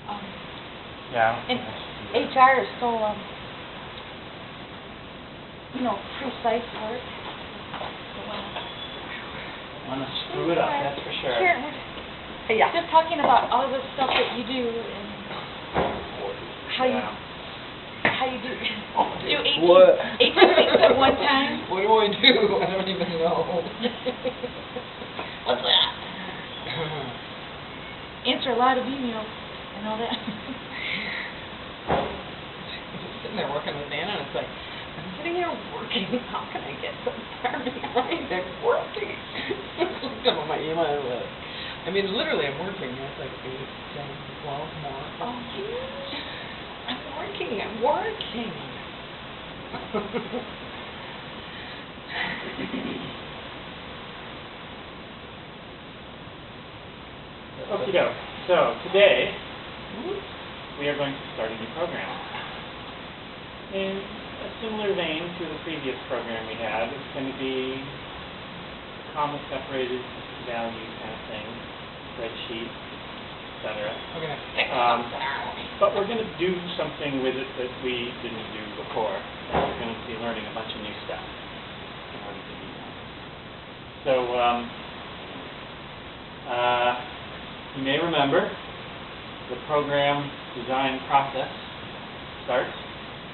Yeah. And HR is so, precise work. Want to screw it up, that's for sure. Sure. Yeah. Just talking about all the stuff that you do and how you do 18 What? things at one time. What do I do? I don't even know. What's that? Answer a lot of emails and all that. Just sitting there working with Anna, and it's like, I'm sitting here working. How can I get so far behind? I'm working. Looked up on my email. I mean, literally, I'm working. It's like 8, 10, 12 more. Oh, yeah. I'm working. I'm working. Okie doke. So today we are going to start a new program. In a similar vein to the previous program we had, it's going to be comma separated value kind of thing, spreadsheet, etc. Okay. But we're going to do something with it that we didn't do before. We're going to be learning a bunch of new stuff in order to do that. So you may remember the program design process starts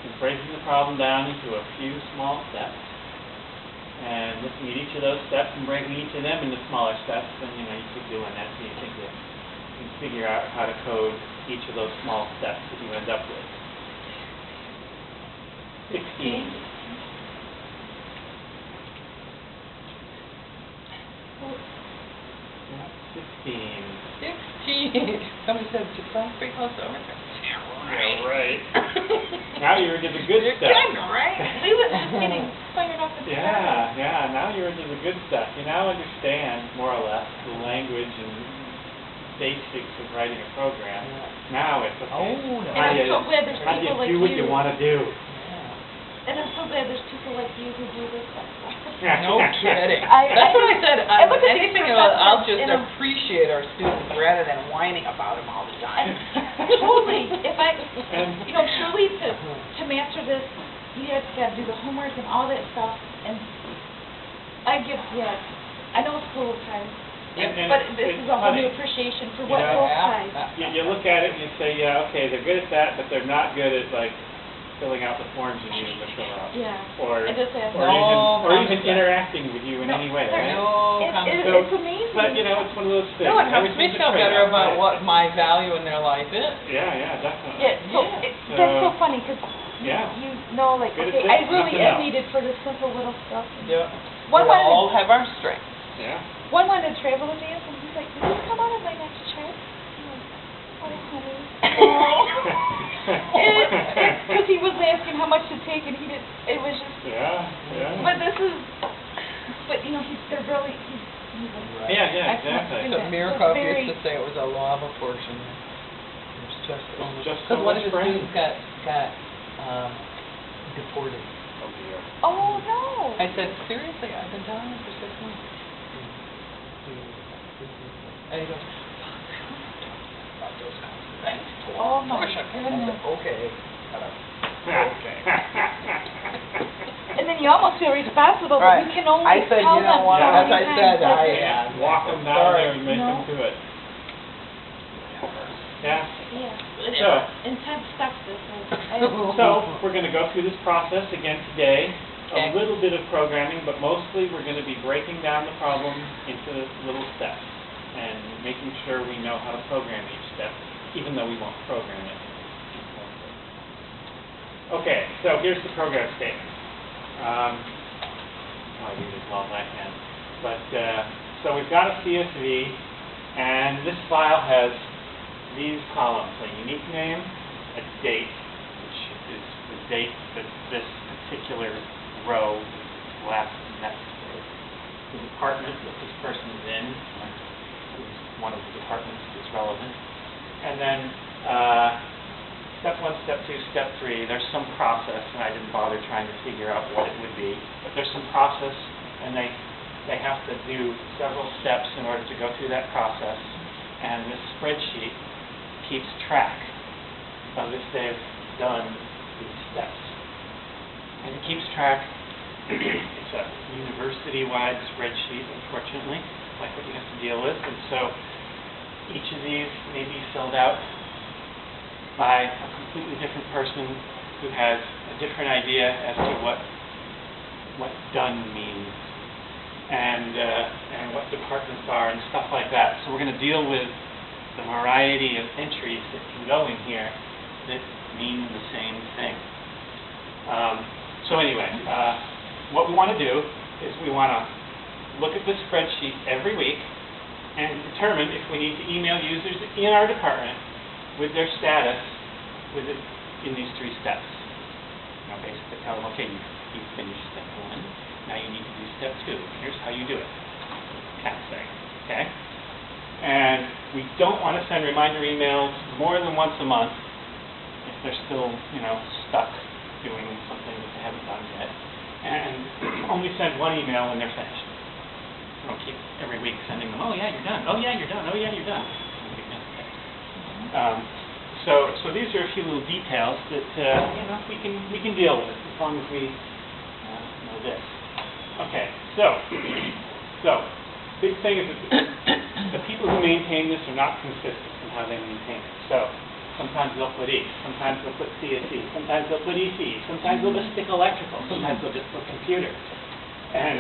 with breaking the problem down into a few small steps and looking at each of those steps and breaking each of them into smaller steps, and you keep doing that so you think you can figure out how to code each of those small steps that you end up with. 16. Yeah, 16. Somebody said, just sounds pretty close over. Yeah, right. Now you're into the good stuff. Right? We were just getting fired up at the Yeah, now you're into the good stuff. You now understand, more or less, the language and basics of writing a program. Now it's okay. Oh, no. And I'm so glad there's How do you people like do what you you. want to do? And I'm so glad there's people like you who do this stuff. No kidding. I That's what I said. look at these Anything professors I'll just and I'm- appreciate our students rather than whining about them all the time. Totally. If I, And- truly to master this, you have got to do the homework and all that stuff. And I know school is hard, And but this it's is a whole new funny. appreciation for You what know, both sides. You look at it and you say, yeah, okay, they're good at that, but they're not good at, like, filling out the forms you need them to fill out. Yeah. Or, I just asked. or even interacting with you in No, any way, there- right? No, So- It's amazing. But, it's one of those things. No, it helps me Everything's a feel better trade-off, about right? what my value in their life is. Yeah, definitely. Yeah, so Yeah. that's so funny because Yeah. you know, like, Good at okay, this, I really nothing am else. needed for this simple little stuff. Yeah. One We wanted, all have our strengths. Yeah. one wanted to travel with me, and he's like, "Will you come on my next trip?" I'm like, "Oh, honey." Because he was asking how much to take, and he didn't. It was just. Yeah. But this is. But they're really. He's a, Yeah, excellent exactly. student. So Mirkov Very- used to say it was a law of apportionment. There's just so much. just so Because one much of his brain. students got deported. Oh, dear. Oh no. I said, seriously, I've been telling you for 6 months. And he goes, about those kinds of things. Oh my I said, goodness. okay. And then you almost feel responsible, but Right. you can only I said, tell you know them what, so as many I said, times. Walk them down there and make No. them do it. Yeah. Yeah. So- Intense stuff, this is. So, we're going to go through this process again today. Okay. A little bit of programming, but mostly we're going to be breaking down the problem into little steps and making sure we know how to program each step, even though we won't program it. Okay, so here's the program statement. I'll read as well as I can. But, so we've got a CSV, and this file has these columns: a unique name, a date, which is the date that this particular row is last necessary, the department that this person is in, is one of the departments that's relevant, and then step 1, step 2, step 3, there's some process, and I didn't bother trying to figure out what it would be, but there's some process, and they have to do several steps in order to go through that process, and this spreadsheet keeps track of if they've done these steps. And it keeps track. It's a university-wide spreadsheet, unfortunately, like what you have to deal with. And so each of these may be filled out by a completely different person who has a different idea as to what done means and what departments are and stuff like that. So we're going to deal with the variety of entries that can go in here that mean the same thing. So anyway, what we want to do is we want to look at this spreadsheet every week and determine if we need to email users in our department with their status in these 3 steps. Now basically tell them, okay, you finished step 1, now you need to do step 2. Here's how you do it, kind of thing, okay? And we don't want to send reminder emails more than once a month if they're still, stuck doing something that they haven't done yet. And only send 1 email when they're finished. Don't keep every week sending them, oh yeah, you're done, oh yeah, you're done, oh yeah, you're done. So these are a few little details that we can deal with as long as we know this. Okay, so big thing is that the people who maintain this are not consistent in how they maintain it. So sometimes they'll put E, sometimes they'll put CSE, sometimes they'll put EC, sometimes they'll just stick electrical, sometimes they'll just put computer. And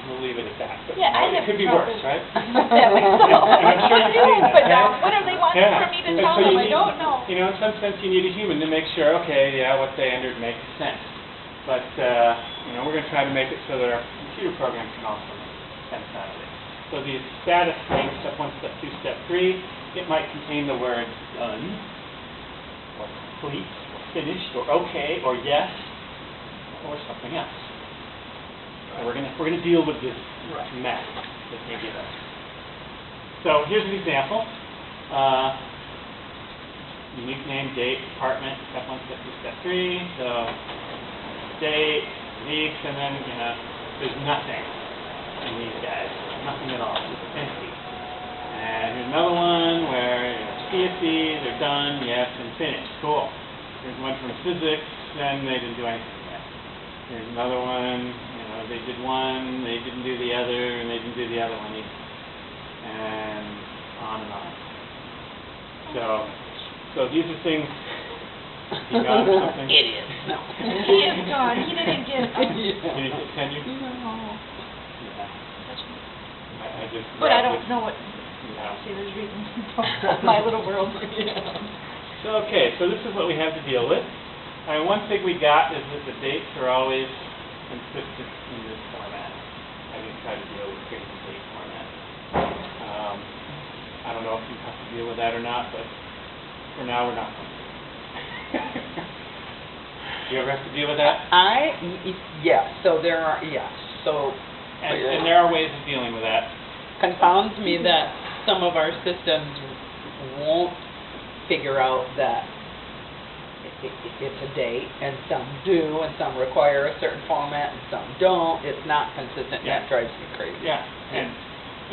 we'll leave it at that. But Yeah, I it have could be trouble worse, right? that way, so. And I'm sure you've seen that, But right? what are they wanting Yeah. for me to And tell so them? you I need- don't know. In some sense, you need a human to make sure, okay, yeah, what they entered makes sense. But, we're going to try to make it so that our computer program can also make sense out of it. So these status things, step 1, step 2, step 3, it might contain the word done, or complete, or finished, or okay, or yes, or something else. We're gonna deal with this mess that they give us. So here's an example. Unique name, date, department, step 1, step 2, step 3. So date, weeks, and then there's nothing in these guys. Nothing at all. It's empty. And here's another one where CSE, they're done, yes, and finished. Cool. Here's one from physics, and they didn't do anything yet. Here's another one. They did one, they didn't do the other, and they didn't do the other one either. And on and on. So these are things. You got something? Idiot. No. He is gone. He didn't get. Can you continue? No. Yeah. I just. But I don't know what. Yeah. See, there's reasons. My little world. So so this is what we have to deal with. One thing we got is that the dates are always consistent in this format. I didn't try to deal with crazy date format. I don't know if you have to deal with that or not, but for now we're not going to. Do you ever have to deal with that? Yes, so there are, yes, so. And there are ways of dealing with that. Confounds me that some of our systems won't figure out that it's a date, and some do, and some require a certain format, and some don't. It's not consistent, and that drives me crazy. Yeah, and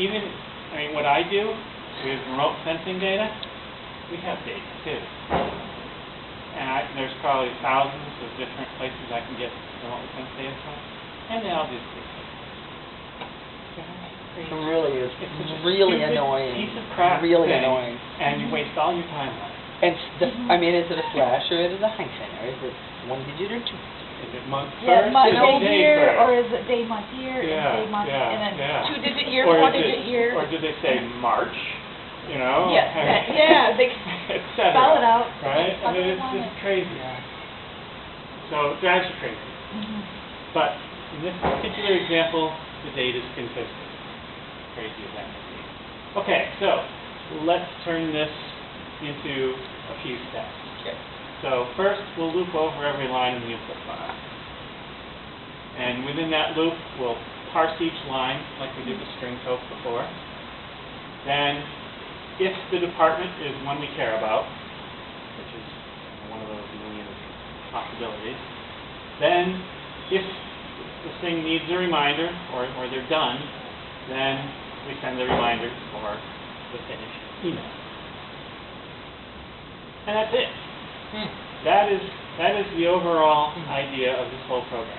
even, what I do with remote sensing data, we have dates too. And there's probably thousands of different places I can get remote sense data from, and they all do the same thing. It really is It's such a really stupid annoying. piece of crap Really thing, annoying. and you waste all your time on it. And is it a slash, or is it a hyphen, or is it 1 digit or 2 digit? Is it month Yeah, first? month, Is it day, day year, first? or is it day, month, year, Yeah, and day, month, yeah, and then yeah. 2-digit year, Or is 4-digit year. Or did they say March? Yes, yeah, they et cetera, spell it out. right? How It's they want just it. crazy. So it drives you crazy. But in this particular example, the date is consistent. Crazy as that may be. Okay, so let's turn this into a few steps. Okay. So first, we'll loop over every line in the input file. And within that loop, we'll parse each line like we did with string code before. Then, if the department is one we care about, which is one of those million possibilities, then if the thing needs a reminder or they're done, then we send the reminder or the finished email. And that's it. That is the overall idea of this whole program.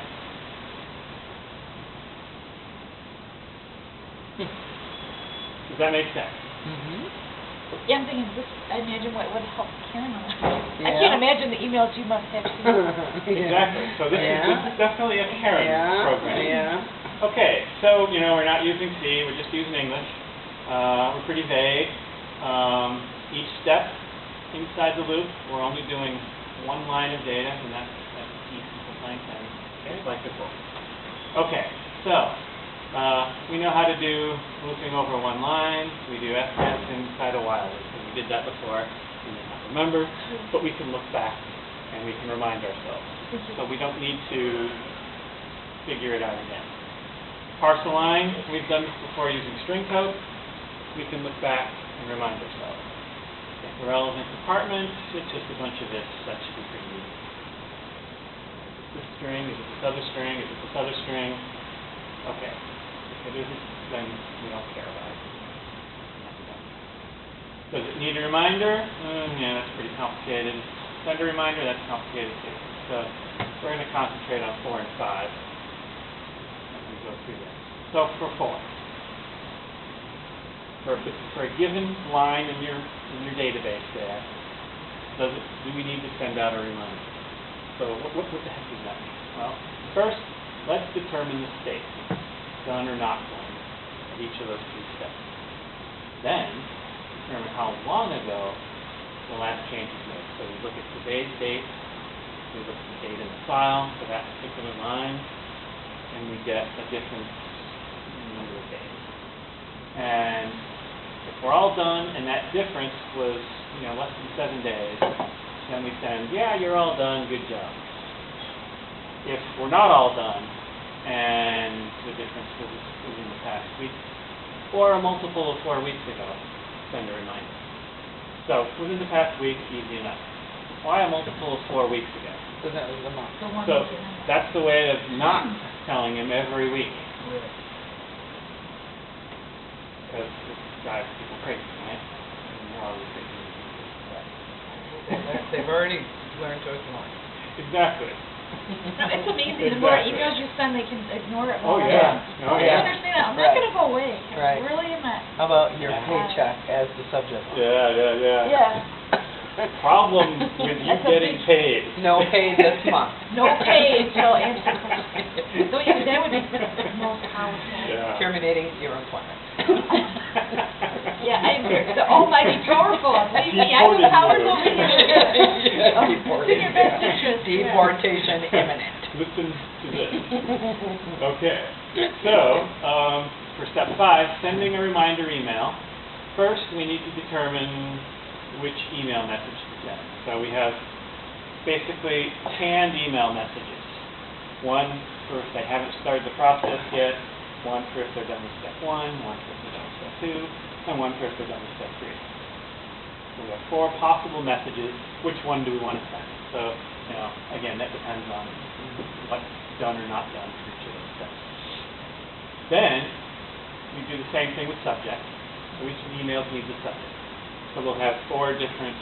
Does that make sense? Yeah, I'm thinking this, I imagine what would help Karen a lot. I Yeah. can't imagine the emails you must have seen. Exactly. So this is definitely a Karen program. Yeah. Okay, so we're not using C, we're just using English. We're pretty vague. Each step inside the loop, we're only doing one line of data, and that's key simplifying thing, just like before. Okay, so we know how to do looping over one line. We do fs inside a while loop, and we did that before. We may not remember, but we can look back and we can remind ourselves. So we don't need to figure it out again. Parse a line, we've done this before using string code. We can look back and remind ourselves. The relevant compartment, it's just a bunch of this. That should be pretty easy. Is this string? Is it this other string? Is it this other string? Okay. If it isn't, then we don't care about it. Does it need a reminder? Yeah, that's pretty complicated. Send a reminder, that's complicated too. So we're going to concentrate on 4 and 5 as we go through this. So for 4. For a given line in your database there, do we need to send out a reminder? So what the heck does that mean? Well, first, let's determine the state, done or not done, of each of those 3 steps. Then, determine how long ago the last change was made. So we look at today's date, we look at the date in the file for that particular line, and we get a different number of days. And if we're all done and that difference was less than 7 days, then we send, yeah, you're all done, good job. If we're not all done and the difference was in the past week, or a multiple of 4 weeks ago, send a reminder. So within the past week, easy enough. Why a multiple of 4 weeks ago? So that was the month. So that's the way of not telling him every week. Because it drives people crazy, right? And we're always thinking They've already learned to ignore it. exactly. No, it's amazing. The more Exactly. emails you send, they can ignore it Oh more. yeah. Oh I yeah. understand that. I'm Right. not going to go away. Right. Really am not. How about your Yeah. paycheck as the subject? Yeah. Yeah. Problem with you That's a getting big- paid. No pay this month. No pay until answer questions. So yeah, that would be most powerful. Yeah. Terminating your employment. Yeah, I'm the almighty powerful. See, I have the powers over here. It's in your best interest. Deportation imminent. Listen to this. Okay. So, for step 5, sending a reminder email. First, we need to determine which email message to send. So we have basically canned email messages. One for if they haven't started the process yet, one for if they're done with step 1, one for if they're done with step 2, and one for if they're done with step 3. So we have 4 possible messages. Which one do we want to send? So, again, that depends on what's done or not done for each of those steps. Then, we do the same thing with subject. So each of the emails needs a subject. So we'll have 4 different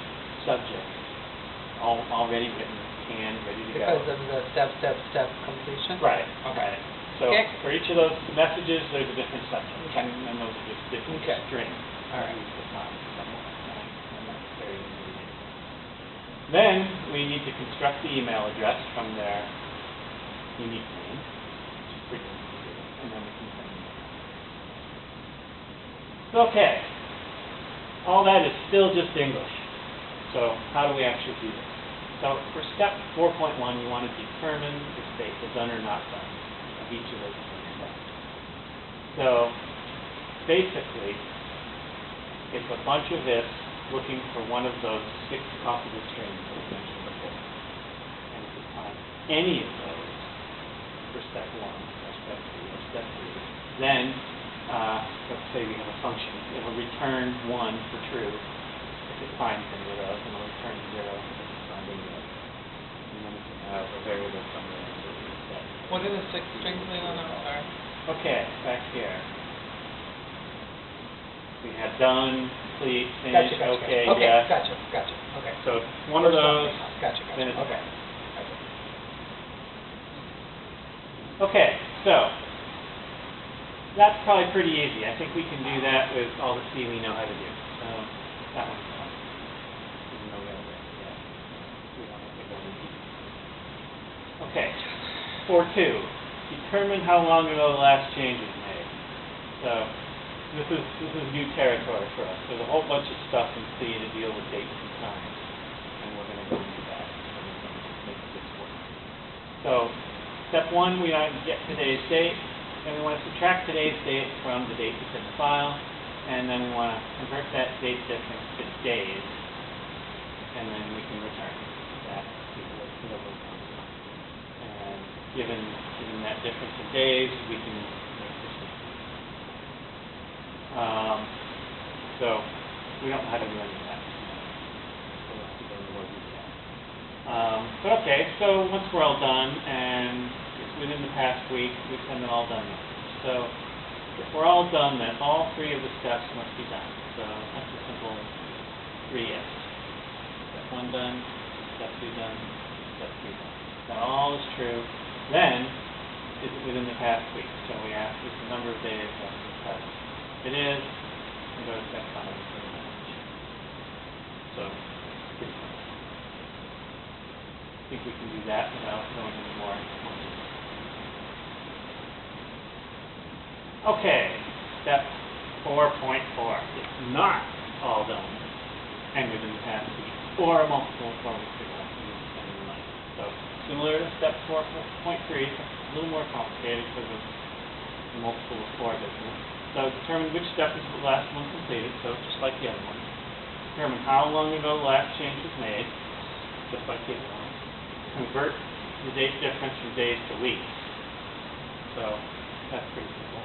subjects, all already written, canned, ready to go. Because of the step completion? Right. Okay. Right. So Okay. for each of those messages, there's a different subject, and those are just different Okay. strings. All right. It's not very easy. Then we need to construct the email address from their unique name, which is pretty easy to do, and then we can send them. Okay. All that is still just English. So how do we actually do this? So for step 4.1, you want to determine the state, the done or not done, of each of those 3 steps. So basically, it's a bunch of this looking for one of those 6 possible strings that we mentioned before. And if we find any of those for step 1, or step 2, or step 3, then let's say we have a function. It will return 1 for true if it finds any of those, and it will return 0 if it doesn't find any of those. And then we can have a variable from there that we set. What are the 6 strings, Leland? I'm sorry. Okay, back here. We have done, complete, finished, okay, yes. Gotcha. Okay. So So if one of those, Gotcha. then it's Okay. Okay, so that's probably pretty easy. I think we can do that with all the C we know how to do. So that one's fine. Even though we haven't written it yet. We don't have to go into detail. Okay, 4.2. Determine how long ago the last change was made. So this is new territory for us. There's a whole bunch of stuff in C to deal with dates and times, and we're going to go into that. So we're going to make this work. So step 1, we want to get today's date, and we want to subtract today's date from the date that's in the file, and then we want to convert that date difference to days, and then we can return that to whatever comes up. And given that difference in days, we can make this work. So we don't know how to do any of that. So we'll have to go into more detail. But okay, so once we're all done, and it's within the past week, we've done it all done. So if we're all done, then all 3 of the steps must be done. So that's a simple 3 yes. Step 1 done, step 2 done, step 3 done. That all is true. Then, is it within the past week? So we ask, is the number of days less than 7? If it is, we go to step 5 and put a message. So, pretty simple. I think we can do that without going into more detail. Okay, step 4.4. It's not all done and within the past week, or a multiple of 4 weeks ago. So similar to step 4.3, it's a little more complicated because of the multiple of 4 business. So determine which step is the last one completed, so just like the other one. Determine how long ago the last change was made, just like the other one. Convert the date difference from days to weeks. So that's pretty simple.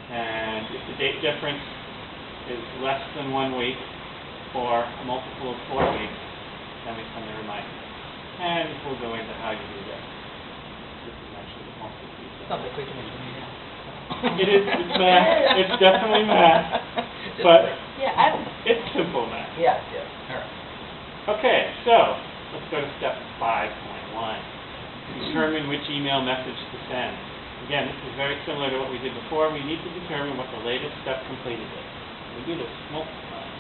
And if the date difference is less than 1 week, or a multiple of 4 weeks, then we send a reminder. And we'll go into how you do this. This is actually the multiple detail. Sounds like we can do that. It is, it's math, it's definitely math, but it's simple math. Yes, all right. Okay, so let's go to step 5.1. Determine which email message to send. Again, this is very similar to what we did before. We need to determine what the latest step completed is. We do this multiple times.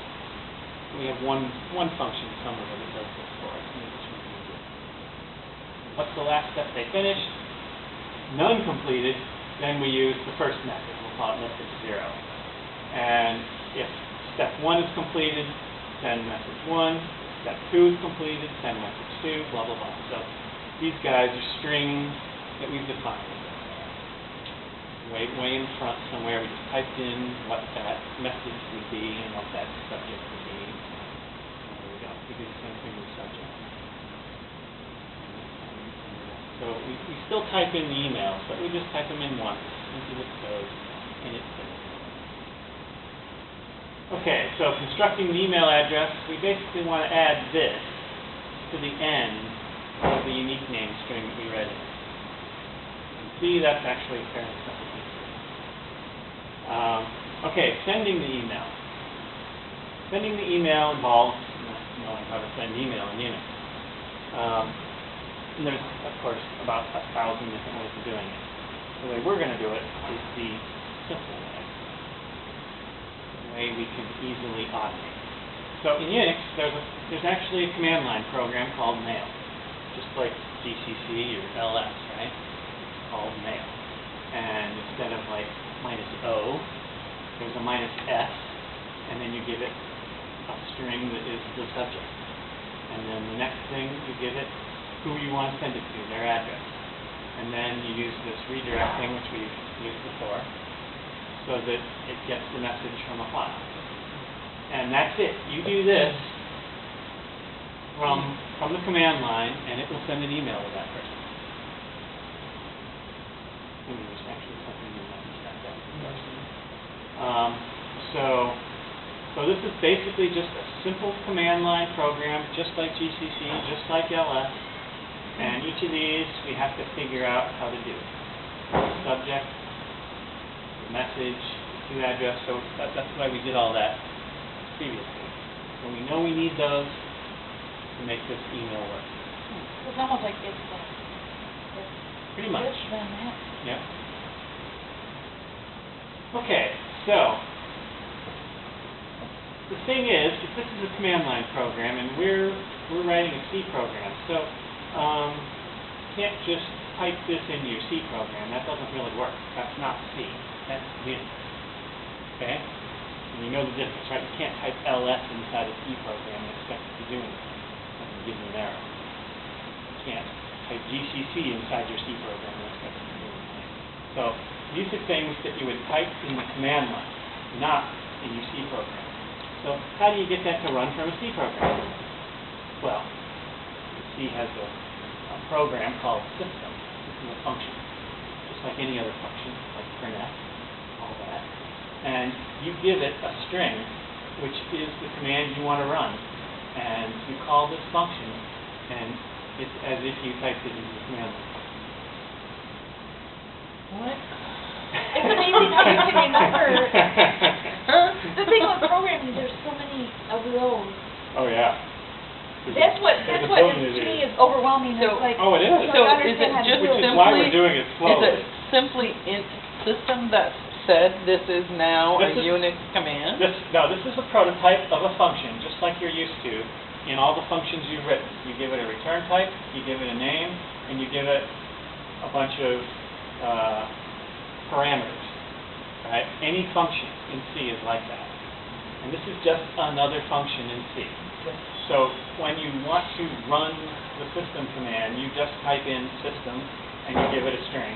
We have one function somewhere that does this for us. What's the last step they finished? None completed. Then we use the first method. We'll call it message 0. And if step 1 is completed, send message 1. Step 2 is completed, send message 2, blah, blah, blah. So these guys are strings that we've defined. Way in front somewhere, we just typed in what that message would be and what that subject would be. And there we go. We do the same thing with subject. So we still type in the emails, but we just type them in once into the code, and it's finished. Okay, so constructing the email address, we basically want to add this to the end of the unique name string that we read in. You can see that's actually a fairly simple thing. Okay, sending the email. Sending the email involves knowing how to send email in Unix. And there's, of course, about 1,000 different ways of doing it. The way we're going to do it is the simple way. The way we can easily automate. So in Unix, there's actually a command line program called mail. Just like GCC or LS, right? It's called mail. And instead of like -O, there's a -S, and then you give it a string that is the subject. And then the next thing you give it who you want to send it to, their address. And then you use this redirecting, which we've used before, so that it gets the message from a file. And that's it. You do this from the command line, and it will send an email to that person. And there's actually something you might check that. So this is basically just a simple command line program, just like GCC, just like LS. And each of these we have to figure out how to do. The subject, the message, to address, so that's why we did all that previously. So we know we need those to make this email work. It's almost like it's Pretty much. this, then that. Yeah. Okay, so the thing is, if this is a command line program and we're writing a C program, so you can't just type this into your C program. That doesn't really work. That's not C. That's Unix. Okay? And you know the difference, right? You can't type ls inside a C program and expect it to do anything. That will give you an error. You can't type GCC inside your C program and expect it to do anything. So these are things that you would type in the command line, not in your C program. So how do you get that to run from a C program? Well, C has a program called system. This is a function, just like any other function, like printf, all that. And you give it a string, which is the command you want to run. And you call this function, and it's as if you typed it into the command line. What? It's amazing how you can remember. The thing with programming, there's so many of those. Oh, yeah. That's what There's a to billion of me these. is overwhelming. So- It's like, Oh, it is. you So don't is it understand how to just do Which it. is why we're simply- doing it Is slowly. it simply int system that said this is now a This is- Unix command? This is a prototype of a function, just like you're used to in all the functions you've written. You give it a return type, you give it a name, and you give it a bunch of parameters. Right? Any function in C is like that. And this is just another function in C. So when you want to run the system command, you just type in system, and you give it a string,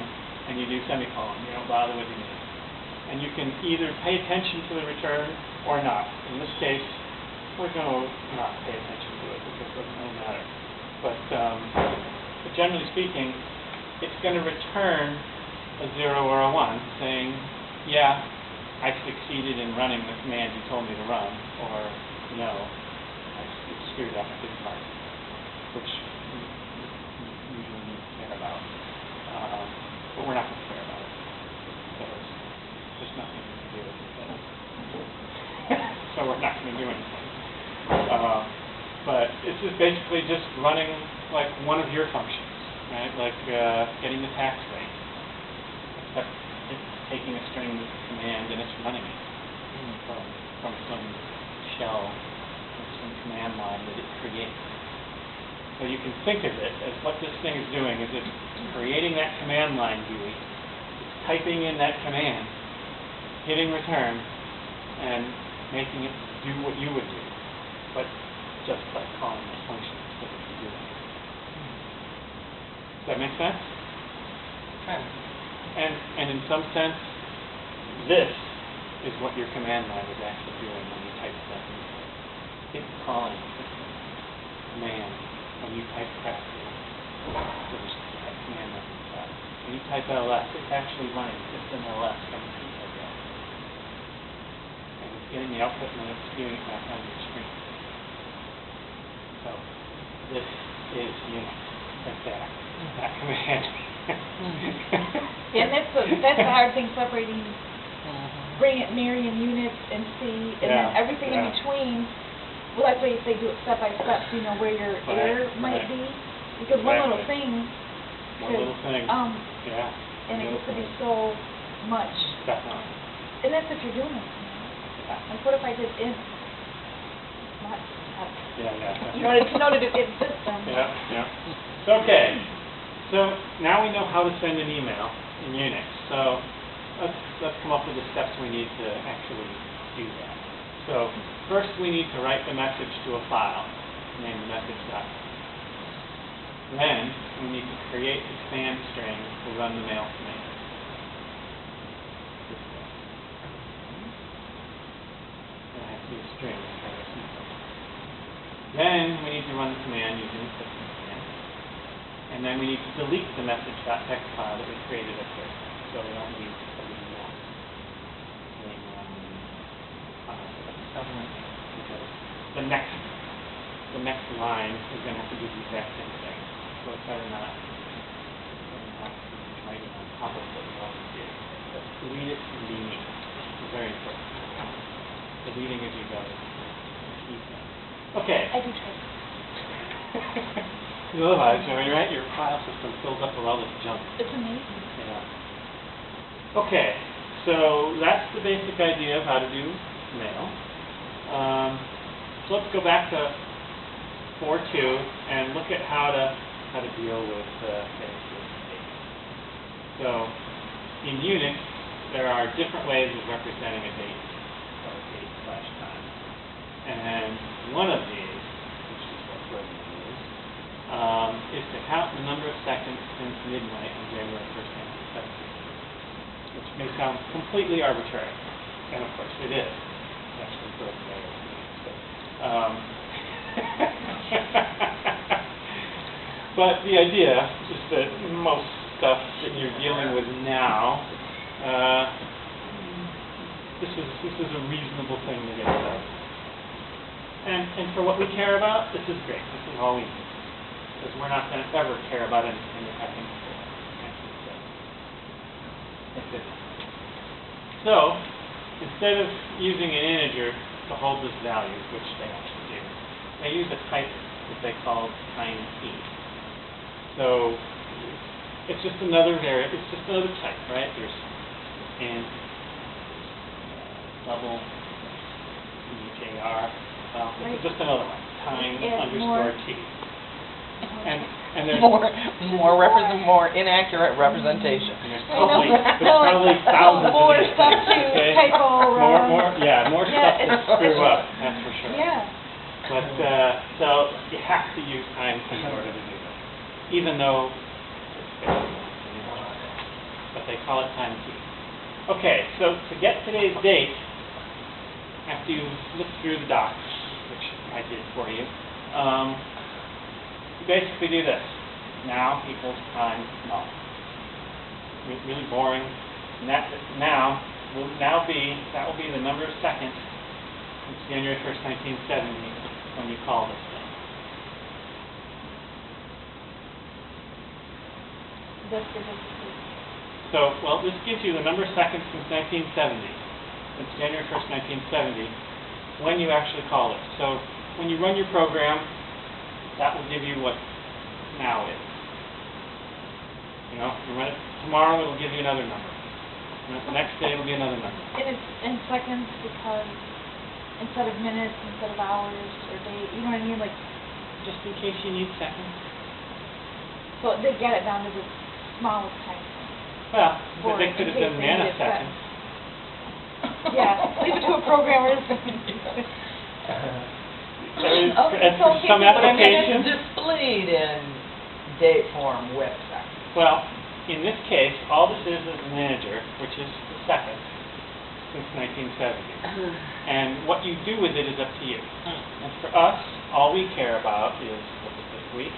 and you do semicolon. You don't bother with the name. And you can either pay attention to the return or not. In this case, we're going to not pay attention to it because it doesn't really matter. But generally speaking, it's going to return a 0 or a 1 saying, yeah, I succeeded in running the command you told me to run, or no, I screwed up, I didn't run, which you usually need to care about. But we're not going to care about it because there's nothing we can do with it. So we're not going to do anything. But this is basically just running like one of your functions, right? Like getting the tax rate. Except it's taking a string command and it's running it from some shell or some command line that it creates. So you can think of it as what this thing is doing is it's creating that command line GUI, it's typing in that command, hitting return, and making it do what you would do, but just by calling the function instead of doing it. Does that make sense? Kind of. And in some sense, this is what your command line is actually doing when you type stuff in. It's calling the command when you type correctly. There's that command line inside. When you type ls, it's actually running system ls from the C program. And it's getting the output and then it's spewing it back on your screen. So this is Unix right there. That command. And that's the hard thing separating, marrying Unix and C, and then everything in between. Well, that's why you say do it step by step, so you know where your error might be. Because one little thing One could, little thing. Yeah. and it Little could be thing. so much. Definitely. And that's if you're doing it. Yeah. Like, what if I did int? Not, Yeah. you know to do int system. Yeah. So, okay. So now we know how to send an email in Unix. So let's come up with the steps we need to actually do that. So first we need to write the message to a file, named message.conf. Then we need to create the command string to run the mail command. This way. And I have to use string instead of simple. Then we need to run the command using the system command. And then we need to delete the message.txt file that we created up here. So we don't need to delete that later on in the file. Because the next line is going to have to do the exact same thing. So it's better not writing on top of what we already did. But delete it and rename it. very important. Deleting as you go. Okay. I do try. You realize, I mean, right, your file system fills up with all this junk. It's amazing. Yeah. Okay, so that's the basic idea of how to do mail. So let's go back to 4.2 and look at how to deal with things with dates. So in Unix, there are different ways of representing a date or a date/time. And one of these, which is what we're going to use, is to count the number of seconds since midnight on January 1st, 1970, which may sound completely arbitrary, and of course it is. It's actually broken by but the idea is that most stuff that you're dealing with now, this is a reasonable thing to get done. And for what we care about, this is great. This is all we need. Because we're not going to ever care about anything that happened before. So, instead of using an integer to hold this value, which they actually do, they use a type that they call time t. So, it's just another type, right? There's int, double, jar. Well, this is just another one. Time underscore t. And there's more inaccurate representation. And there's probably thousands more of these. stuff to Okay? typo around. More stuff to it's- screw up, that's for sure. Yeah. But, so you have to use time t in order to do this, even though it's basically, but they call it time t. Okay, so to get today's date, after you look through the docs, which I did for you, you basically do this. Now equals time null. Really boring. And that will be the number of seconds since January 1st, 1970, when you call this thing. So, well, this gives you the number of seconds since 1970, since January 1st, 1970, when you actually call it. So, when you run your program, that will give you what now is. You know, you run it tomorrow, it'll give you another number. And the next day, it'll be another number. And it's in seconds because instead of minutes, instead of hours or days, you know what I mean? Like, Just in case you need seconds. so they get it down to the smallest time. Well, Or they could in have case done they need it nanoseconds. Yeah, leave it to a programmer. There is, Okay, as for so some people- But I mean, applications, it's displayed in date form with seconds. well, in this case, all this is an integer, which is the seconds, since 1970. And what you do with it is up to you. And for us, all we care about is, what was this week?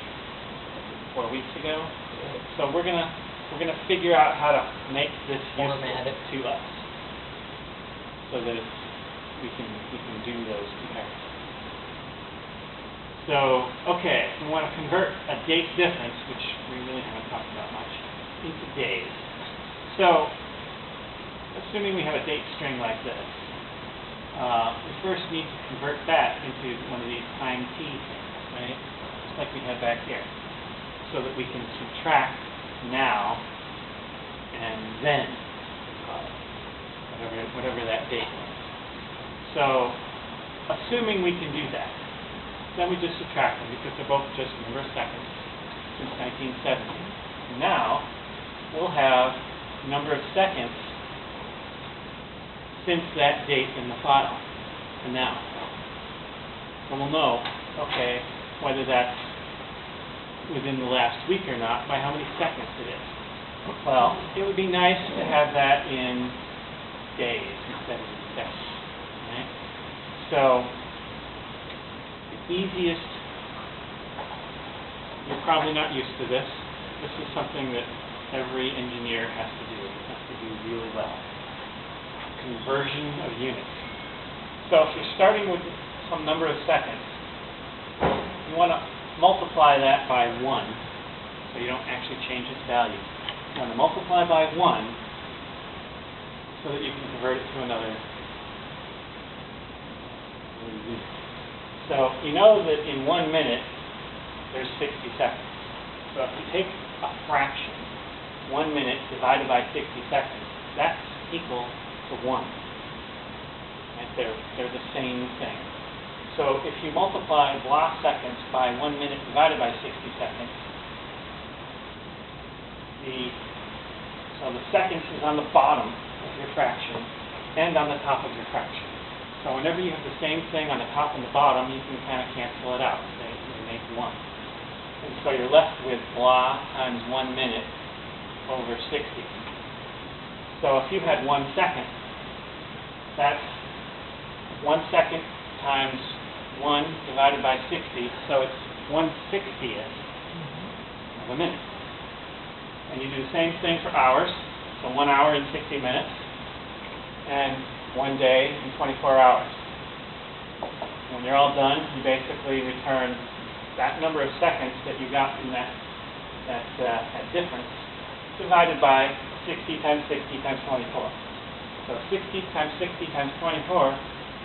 4 weeks ago? So we're gonna figure out how to make this useful Format it. to us, so that we can do those comparisons. So, okay, we want to convert a date difference, which we really haven't talked about much, into days. So, assuming we have a date string like this, we first need to convert that into one of these time t things, right? Just like we had back here, so that we can subtract now and then whatever that date was. So, assuming we can do that, then we just subtract them because they're both just number of seconds since 1970. Now, we'll have number of seconds since that date in the file, and now. So we'll know, okay, whether that's within the last week or not by how many seconds it is. Well, it would be nice to have that in days instead of in seconds, right? So, the easiest, you're probably not used to this. This is something that every engineer has to do really well. Conversion of units. So if you're starting with some number of seconds, you want to multiply that by 1, so you don't actually change its value. You want to multiply by 1 so that you can convert it to another. So you know that in 1 minute, there's 60 seconds. So if you take a fraction, 1 minute divided by 60 seconds, that's equal to 1. Right? They're the same thing. So if you multiply blah seconds by 1 minute divided by 60 seconds, the seconds is on the bottom of your fraction and on the top of your fraction. So whenever you have the same thing on the top and the bottom, you can kind of cancel it out. They make 1. And so you're left with blah times 1 minute over 60. So if you had 1 second, that's 1 second times 1 divided by 60, so it's 1/60th of a minute. And you do the same thing for hours, so 1 hour and 60 minutes, and 1 day and 24 hours. When you're all done, you basically return that number of seconds that you got from that difference divided by 60 times 60 times 24. So 60 times 60 times 24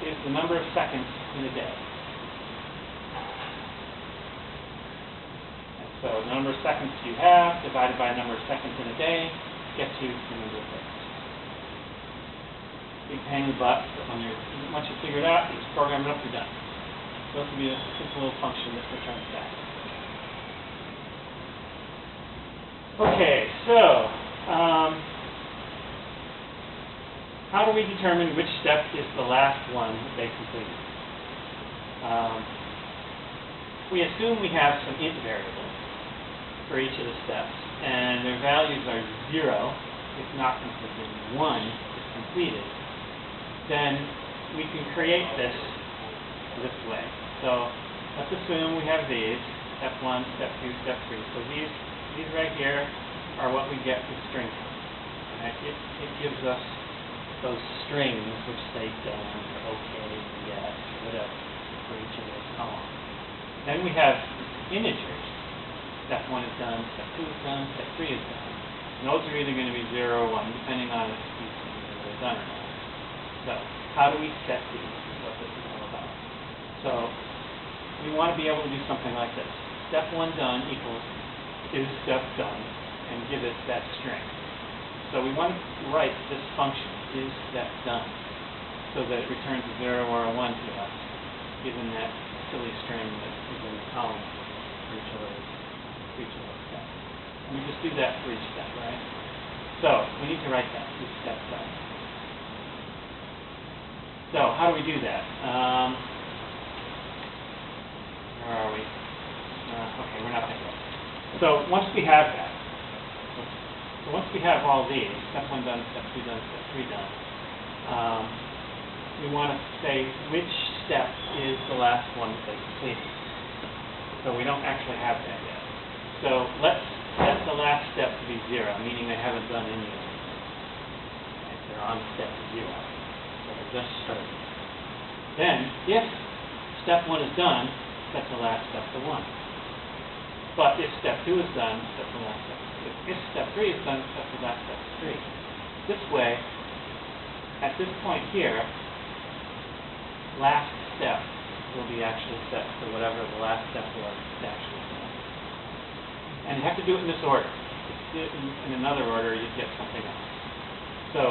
is the number of seconds in a day. And so the number of seconds you have divided by the number of seconds in a day gets you the number of days. Big pain in the butt, but once you figure it out, you just program it up, you're done. So this will be a simple little function that returns that. Okay, so how do we determine which step is the last one that they completed? We assume we have some int variables for each of the steps, and their values are 0 if not completed, 1 if completed. Then we can create this way. So let's assume we have these, step 1, step 2, step 3. So these right here are what we get with string count. And it gives us those strings which say done, or okay, yes, whatever, for each of those columns. Then we have integers. Step 1 is done, step 2 is done, step 3 is done. And those are either going to be 0 or 1, depending on if these things are done or not. So how do we set these is what this is all about. So we want to be able to do something like this. Step 1 done equals is step done, and give it that string. So we want to write this function, is step done, so that it returns a 0 or a 1 to us, given that silly string that is in the column for each of those steps. And we just do that for each step, right? So we need to write that, is step done. So how do we do that? Where are we? Okay, we're not there. So once we have that, once we have all these, step 1 done, step 2 done, step 3 done, we want to say which step is the last one that they completed. So we don't actually have that yet. So let's set the last step to be 0, meaning they haven't done any of it. Right, they're on step 0. So they're just started. Then, if step 1 is done, set the last step to 1. But if step 2 is done, set the last step to 2. If step 3 is done, set the last step to 3. This way, at this point here, last step will be actually set to whatever the last step was actually done. And you have to do it in this order. If you do it in another order, you'd get something else. So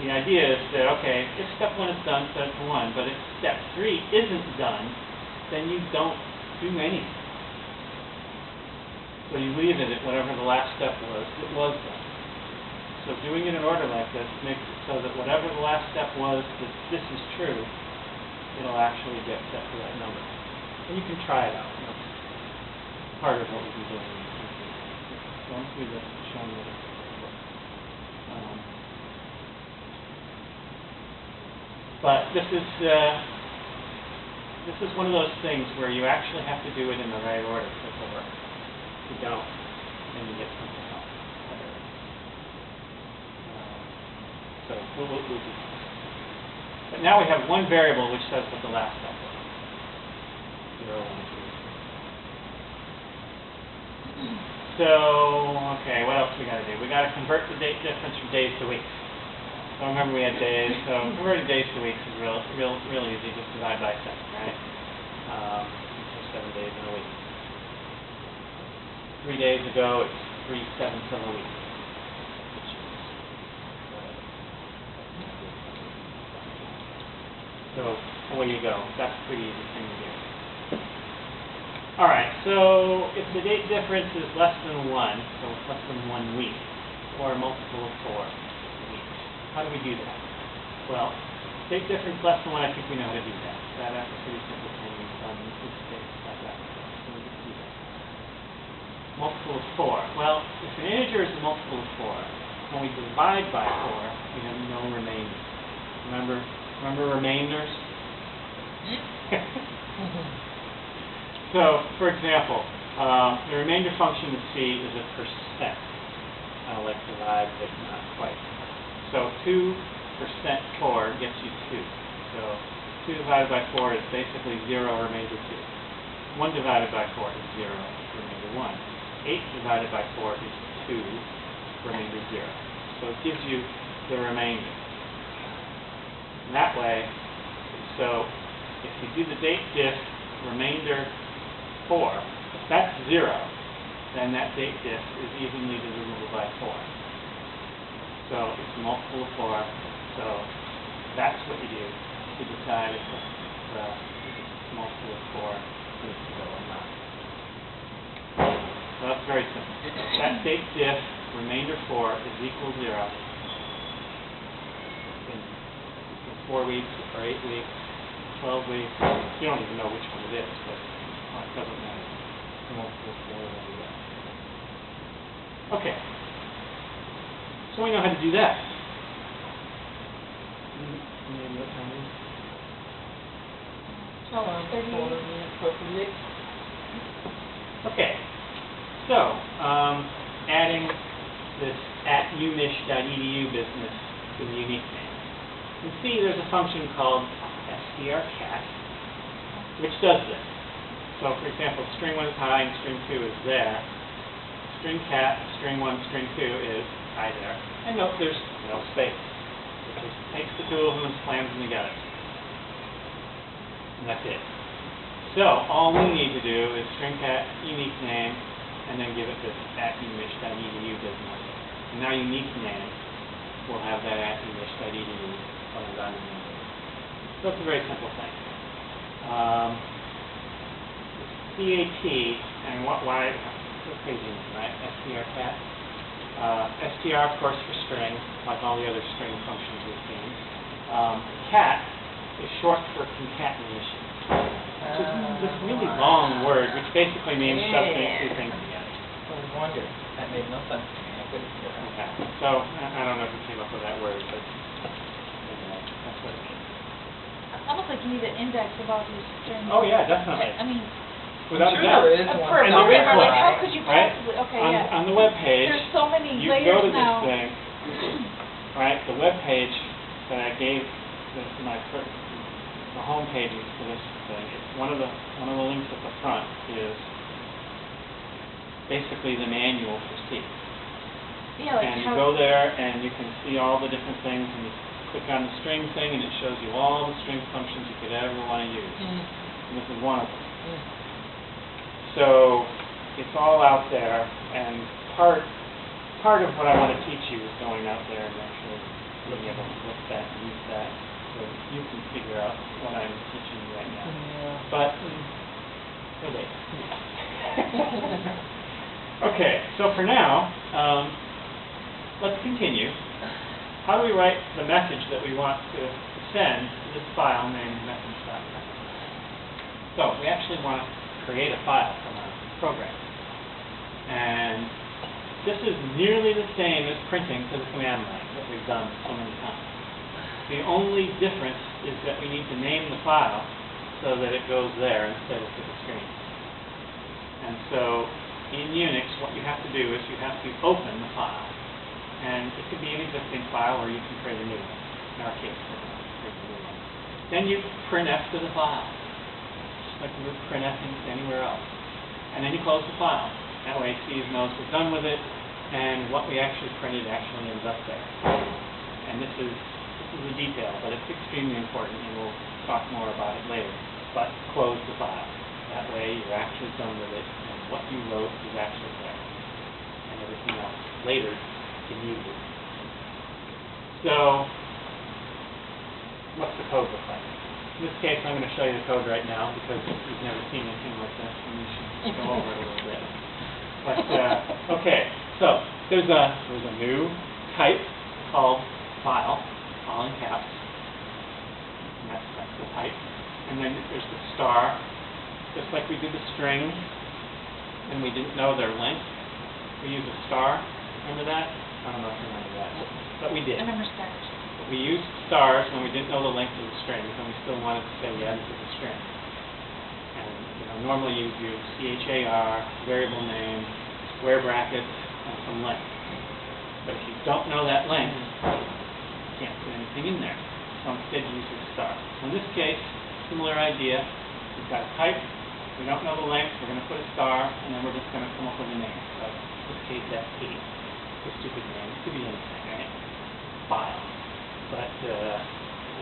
the idea is that, okay, if step 1 is done, set it to 1. But if step 3 isn't done, then you don't do anything. So you leave it at whatever the last step was, it was done. So doing it in order like this makes it so that whatever the last step was, that this is true, it'll actually get set to that number. And you can try it out. That's part of what we'll be doing. So once we've shown that it works. But this is one of those things where you actually have to do it in the right order for it to work. If you don't, then you get something else. So we'll do that. But now we have one variable which says what the last step was. 0, 1, 2. So, okay, what else we got to do? We got to convert the date difference from days to weeks. So remember we had days, so converting days to weeks is real easy, just divide by 7, right? So 7 days in a week. 3 days ago, it's 3/7 of a week. So away you go. That's a pretty easy thing to do. All right, so if the date difference is less than 1, so it's less than 1 week, or a multiple of 4 weeks, how do we do that? Well, date difference less than 1, I think we know how to do that. That's a pretty simple thing. We've done this dates like that. So we can do that. Multiple of 4. Well, if an integer is a multiple of 4, when we divide by 4, we have no remainder. Remember remainders? So, for example, the remainder function of C is a percent. Kind of like divide, but not quite. So 2% 4 gets you 2. So 2 divided by 4 is basically 0, remainder 2. 1 divided by 4 is 0, remainder 1. 8 divided by 4 is 2, remainder 0. So it gives you the remainder. And that way, so if you do the date diff remainder 4, if that's 0, then that date diff is evenly divisible by 4. So it's a multiple of 4, so that's what you do to decide if it's a multiple of 4 needs to go or not. So that's very simple. That date diff remainder 4 is equal to 0. 4 weeks, or 8 weeks, 12 weeks. You don't even know which one it is, but it doesn't matter. The multiple of 4 will do that. Okay. So we know how to do that. Name what time is it? 12:38. Okay. So, adding this @umich.edu business to the unique name. You can see there's a function called strcat, which does this. So, for example, string 1 is high and string 2 is there. String cat, string 1, string 2 is high there. And note there's no space. It just takes the two of them and slams them together. And that's it. So, all we need to do is string cat unique name, and then give it this @umich.edu business. And now unique name will have that @umich.edu. So it's a very simple thing. CAT, and why, what page is it, right? strcat. str, of course, for string, like all the other string functions we've seen. Cat is short for concatenation, which is this really long word, which basically means shoving two things together. I wondered. That made no sense to me. I couldn't figure it out. Okay. So, I don't know who came up with that word, but anyway, that's what it means. Almost like you need an index of all these strings. Oh, yeah, definitely. I mean, Without a I'm doubt. sure there is of one. course, And there is okay, one, like, how could you right? possibly, okay, On, yeah. on the web page, There's so many you layers go to now. this thing, right? The web page that I gave my first, the home pages for this thing. It's one of the links at the front is basically the manual for C. Yeah, like And you how, go there and you can see all the different things, and you click on the string thing, and it shows you all the string functions you could ever want to use. And this is one of them. So it's all out there, and part of what I want to teach you is going out there and actually being able to look at that and use that, so you can figure out what I'm teaching you right now. But we're late. Okay, so for now, let's continue. How do we write the message that we want to send to this file named message.message? So we actually want to create a file from our program. And this is nearly the same as printing to the command line that we've done so many times. The only difference is that we need to name the file so that it goes there instead of to the screen. And so in Unix, what you have to do is you have to open the file. And it could be an existing file, or you can create a new one. In our case, we're going to create a new one. Then you printf to the file, just like you would printfing to anywhere else. And then you close the file. That way C knows we're done with it, and what we actually printed actually ends up there. and this is a detail, but it's extremely important, and we'll talk more about it later. But close the file. That way you're actually done with it, and what you wrote is actually there. And everything else later can use it. So, what's the code look like? In this case, I'm going to show you the code right now because you've never seen anything like this, and we should go over it a little bit. But, okay, so there's a new type called file, all in caps, and that's the type. And then there's the star, just like we did the strings, and we didn't know their length. We use a star. Remember that? I don't know if you remember that, but we did. I remember stars. We used stars when we didn't know the length of the strings, and we still wanted to say, yeah, this is a string. And normally you use char, variable name, square brackets, and some length. But if you don't know that length, you can't put anything in there. So instead you use a star. So in this case, similar idea. We've got a type. We don't know the length. We're going to put a star, and then we're just going to come up with a name. So in this case, FP. It's a stupid name. It could be anything, right? File. But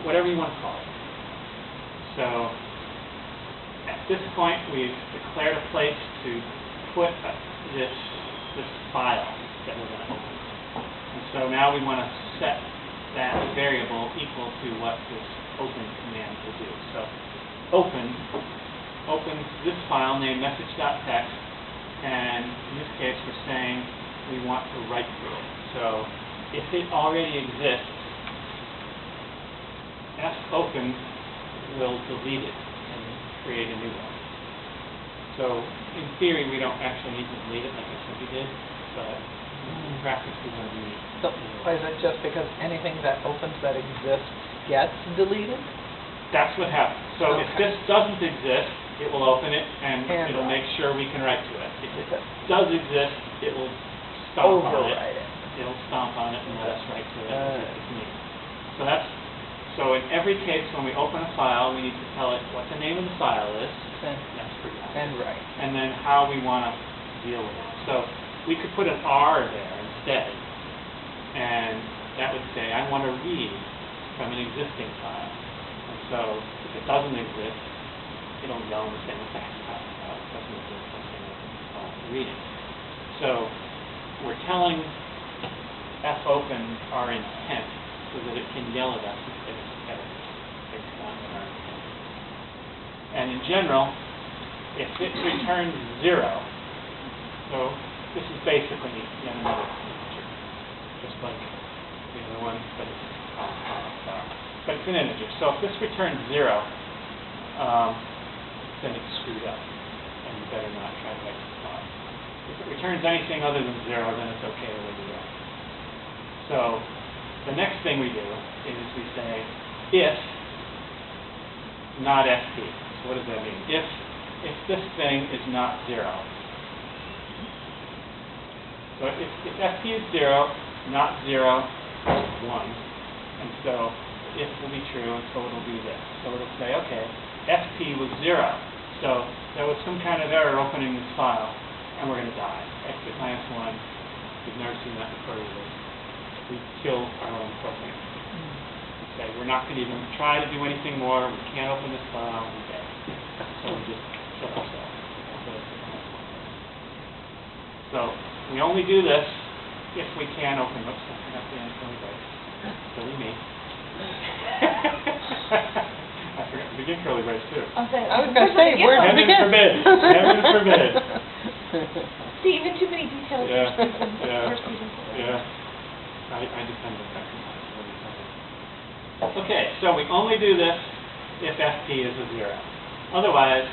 whatever you want to call it. So at this point, we've declared a place to put this file that we're going to open. And so now we want to set that variable equal to what this open command will do. So open opens this file named message.txt, and in this case we're saying we want to write to it. So if it already exists, fopen will delete it and create a new one. So in theory we don't actually need to delete it like I said we did, but in practice we're going to need. So is it just because anything that opens that exists gets deleted? That's what happens. So if this doesn't exist, it will open it and it'll make sure we can write to it. If it does exist, it will stomp on it. It'll stomp on it and let us write to it if it's needed. So in every case when we open a file, we need to tell it what the name of the file is. That's pretty obvious. And write. And then how we want to deal with it. So we could put an R there instead, and that would say I want to read from an existing file. And so if it doesn't exist, it'll yell and say, what the heck are you talking about? It doesn't exist, something that it's reading. So we're telling fopen our intent so that it can yell at us if it's editors based on our intent. And in general, if it returns 0, so this is basically yet another integer, just like the other one, but it's star. But it's an integer. So if this returns 0, then it's screwed up, and you better not try to write the file. If it returns anything other than 0, then it's okay to leave it out. So the next thing we do is we say if not fp. So what does that mean? If this thing is not 0. So if fp is 0, not 0 is 1. And so if will be true, and so it'll do this. So it'll say, okay, fp was 0. So there was some kind of error opening this file, and we're going to die. Exit -1. We've never seen that before either. We kill our own program. We say, we're not going to even try to do anything more. We can't open this file. We're dead. So we just kill ourselves. So we only do this if we can open. Oops, I forgot the end curly brace. Silly me. I forgot to begin curly brace too. I was going to say, where to begin? Heaven forbid. Heaven forbid. See, even too many details. Yeah. I defend the fact that. Okay, so we only do this if fp is a 0. Otherwise,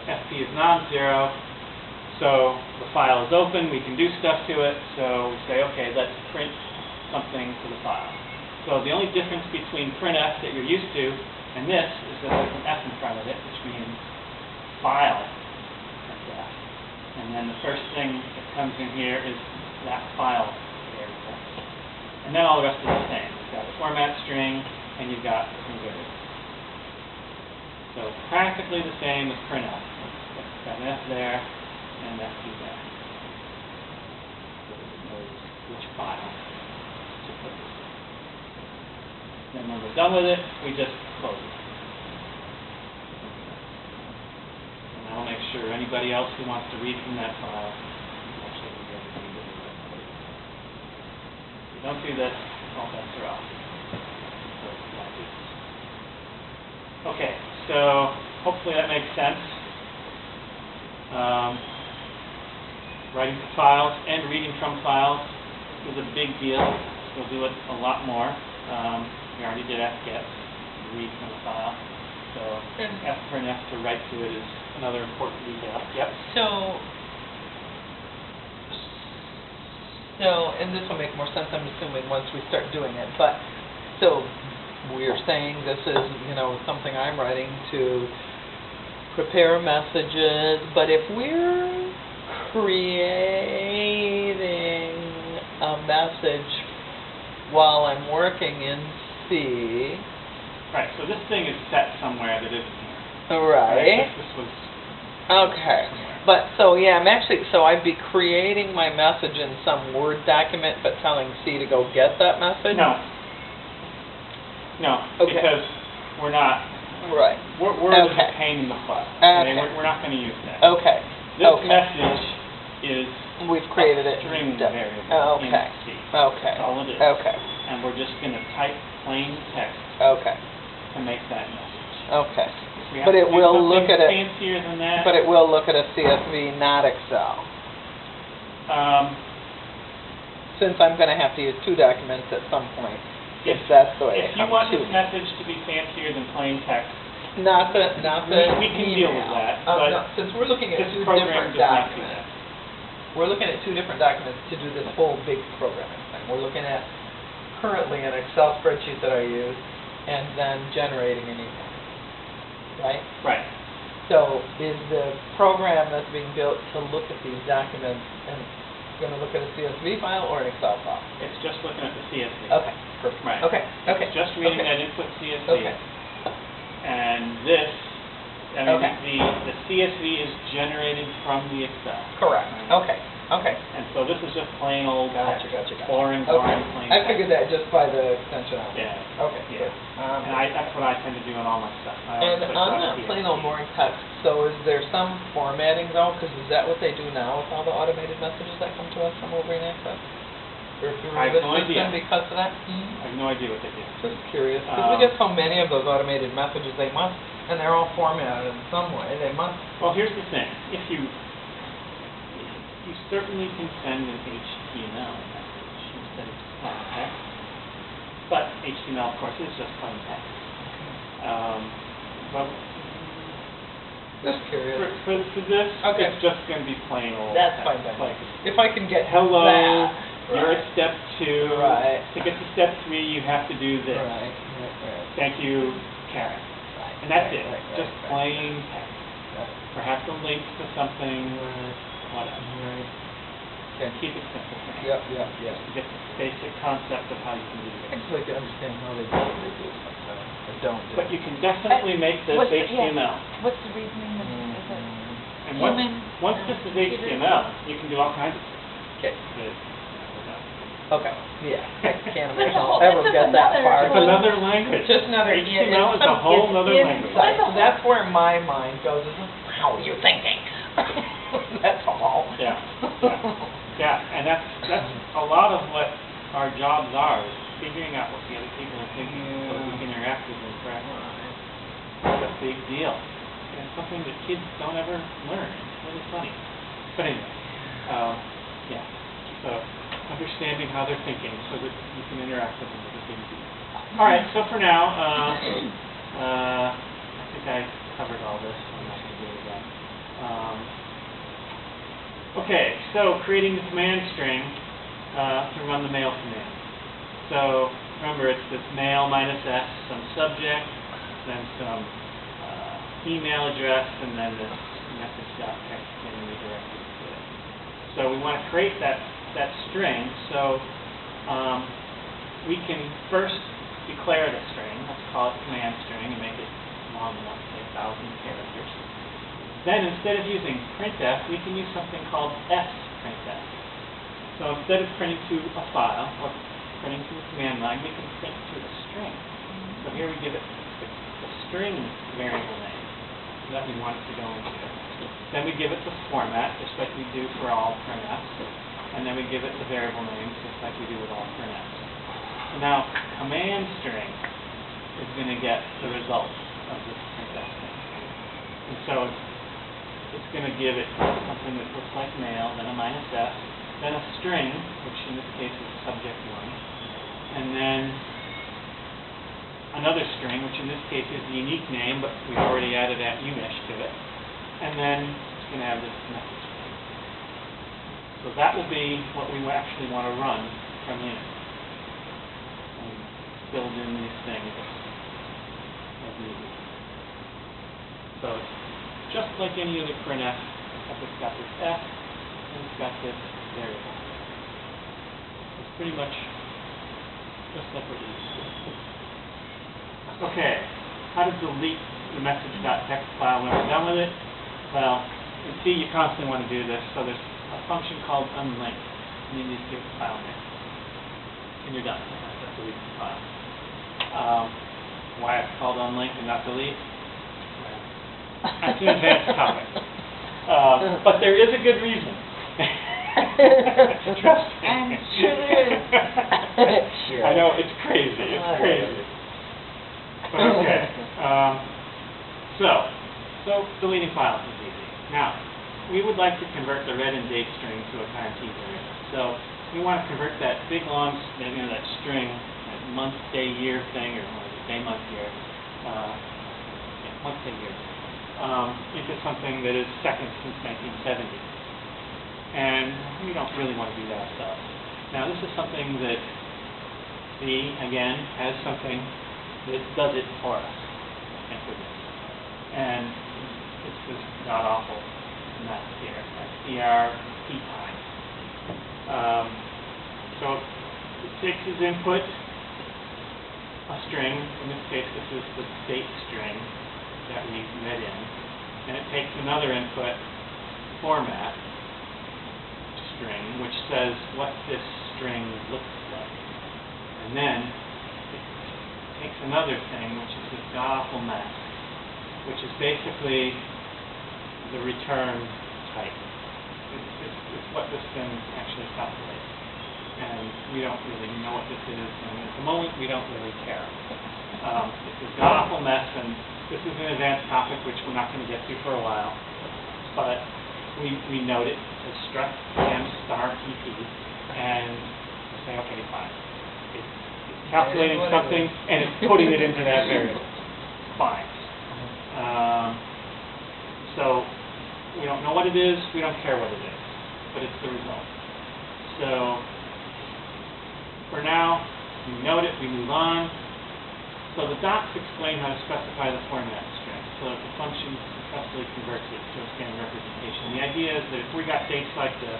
fp is non-zero, so the file is open, we can do stuff to it, so we say, okay, let's print something to the file. So the only difference between printf that you're used to and this is that there's an f in front of it, which means file printf. And then the first thing that comes in here is that file variable. And then all the rest is the same. You've got a format string, and you've got some variables. So it's practically the same as printf. It's got an f there, and fp there. So it knows which file to put this in. Then when we're done with it, we just close it. And I'll make sure anybody else who wants to read from that file actually will be able to read it. If you don't do this, all bets are off. So, yeah, okay, so hopefully that makes sense. Writing to files and reading from files is a big deal. We'll do it a lot more. We already did FGET, read from a file. So F for an F to write to it is another important detail. Yep. So, and this will make more sense, I'm assuming, once we start doing it. But, so, we're saying this is, something I'm writing to prepare messages, but if we're creating a message while I'm working in C. Right, so this thing is set somewhere that isn't here. Right. This was okay. But, I'd be creating my message in some Word document, but telling C to go get that message? No. No, okay. Because we're not. Right. Word is a pain in the butt. Okay. We're not going to use that. Okay. This message is we've created a it. string variable in C. Okay. That's all it is. Okay. And we're just going to type plain text to make that message. Okay. But it will look at it. Fancier than that. But it will look at a CSV, not Excel. Since I'm going to have to use two documents at some point, if that's the way it If you comes want to this message to be fancier than plain text, not the we can deal with that. But no, since we're looking at this two program different does not do documents. that. We're looking at two different documents to do this whole big programming thing. We're looking at currently an Excel spreadsheet that I use, and then generating an email. Right? Right. So is the program that's being built to look at these documents and going to look at a CSV file or an Excel file? It's just looking at the CSV. Okay. Perfect. Right. Okay. Okay. It's just reading okay. that input CSV. Okay. And this, the CSV is generated from the Excel. Correct. Okay. Okay. And so this is just plain old Gotcha. boring plain I text. figured that just by the extension of it. Yeah. Okay. Yeah. Good. And that's what I tend to do in all my stuff. And on that plain old boring text, so is there some formatting though? Because is that what they do now with all the automated messages that come to us from over in Access? Or through I have the no system idea. because of that? I have no idea what they do. Just curious, because we get so many of those automated messages, they must, and they're all formatted in some way, they must. Well, here's the thing. If you certainly can send an HTML message instead of plain text, but HTML, of course, is just plain text. But Just curious. for this, Okay. it's just going to be plain old That's text. fine then. Like, If I can get hello, that. you're Right. at step 2. Right. To get to step 3, you have to do this. Right. Thank you, Karen. Right. And that's it. Right. Just plain text. Right. Perhaps a link to something, whatever. Right. Okay. Keep it simple for now. Yep. Just to get the basic concept of how you can do I this. just like to understand how they do what they do sometimes. I don't do. But you can definitely make this What's the- HTML. What's the reasoning? Is it And human? once this is HTML, you can do all kinds of stuff. Okay. Good. Okay. Yeah. I can't That's imagine a whole- I'll ever that's get that another far. It's another language. Just another HTML is a whole other language. That's where my mind goes. Is how are you thinking? That's all. Yeah. Yeah, and that's a lot of what our jobs are, is figuring out what the other people are thinking so that we can interact with them correctly. It's a big deal. And it's something that kids don't ever learn. It's really funny. But anyway, yeah. So understanding how they're thinking so that you can interact with them is a big deal. All right, so for now, I think I covered all this. I'm not going to do it again. Okay, so creating the command string to run the mail command. So remember, it's this mail minus s, some subject, then some email address, and then this message.text getting redirected to it. So we want to create that string. So we can first declare the string. Let's call it command string and make it long enough, say 1,000 characters. Then instead of using printf, we can use something called sprintf. So instead of printing to a file or printing to a command line, we can print to a string. So here we give it a string variable name that we want it to go into. Then we give it the format, just like we do for all printfs. And then we give it the variable name, just like we do with all printfs. So now, command string is going to get the result of this printf thing. And so it's going to give it something that looks like mail, then a -f, then a string, which in this case is subject1, and then another string, which in this case is the unique name, but we've already added @unish to it, and then it's going to have this message string. So that will be what we actually want to run from Unix. And build in these things as needed. So it's just like any other printf, except it's got this f, and it's got this variable. It's pretty much just like what you used to. Okay, how to delete the message.txt file when we're done with it? Well, in C you constantly want to do this, so there's a function called unlink, and you need to give the file name. And you're done. That's delete the file. Why it's called unlink and not delete? That's an advanced topic. But there is a good reason. Trust me. I'm sure there is. Sure. I know, it's crazy. It's crazy. But okay. So deleting files is easy. Now, we would like to convert the red and date string to a kind T variable. So we want to convert that big long, that string, that month, day, year thing, or day, month, year, month, day, year, into something that is seconds since 1970. And we don't really want to do that stuff. Now, this is something that C, again, has something that does it for us. Thank goodness. And it's this god-awful mess here. strp time. So it takes as input a string. In this case, this is the date string that we read in. And it takes another input, format string, which says what this string looks like. And then it takes another thing, which is this god-awful mess, which is basically the return type. It's what this thing actually calculates. And we don't really know what this is, and at the moment we don't really care. It's a god-awful mess, and this is an advanced topic which we're not going to get to for a while. But we note it as struct m star pp, and we say, okay, fine. It's calculating something, and it's putting it into that variable. Fine. So we don't know what it is, we don't care what it is, but it's the result. So for now, we note it, we move on. So the docs explain how to specify the format string, so that the function successfully converts it to a standard representation. The idea is that if we got dates like this,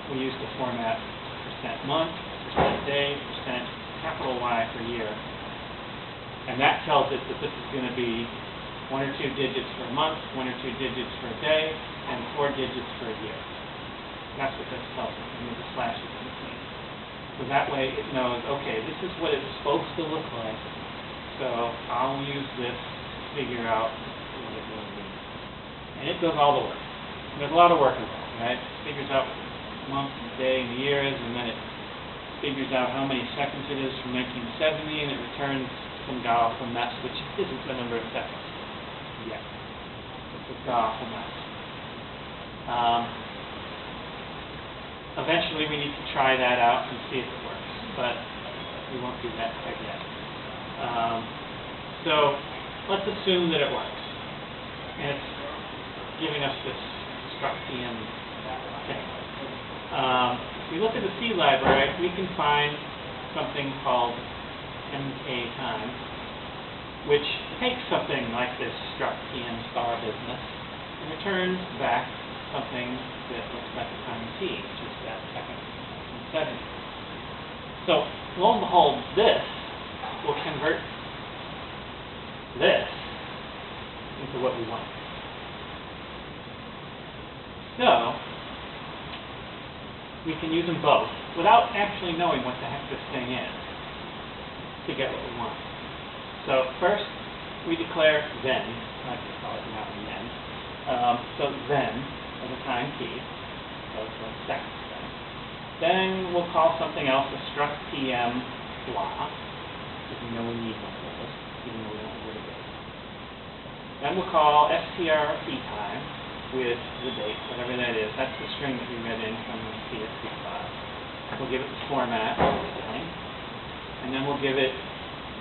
we use the format %month, %day, %Y for year. And that tells it that this is going to be 1 or 2 digits for a month, 1 or 2 digits for a day, and 4 digits for a year. That's what this tells us, and there's a slashes in between. So that way it knows, okay, this is what it's supposed to look like, so I'll use this to figure out what it really means. And it does all the work. And there's a lot of work involved, right? It figures out what the month, the day, and the year is, and then it figures out how many seconds it is from 1970, and it returns some god-awful mess, which isn't the number of seconds yet. It's a god-awful mess. Eventually, we need to try that out and see if it works, but we won't do that quite yet. So let's assume that it works, and it's giving us this struct TM thing. If we look at the C library, we can find something called mktime, which takes something like this struct TM star business and returns back something that looks like a time T, which is that second 70. So, lo and behold, this will convert this into what we want. So, we can use them both without actually knowing what the heck this thing is to get what we want. So So first, we declare then, I like to call it now and then. So then, as a time key, so it's a second thing. Then we'll call something else a struct PM blah, because we know we need one of those, even though we don't know what it is. Then we'll call strp time with the date, whatever that is. That's the string that we read in from the CSV file. We'll give it the format, string, and then we'll give it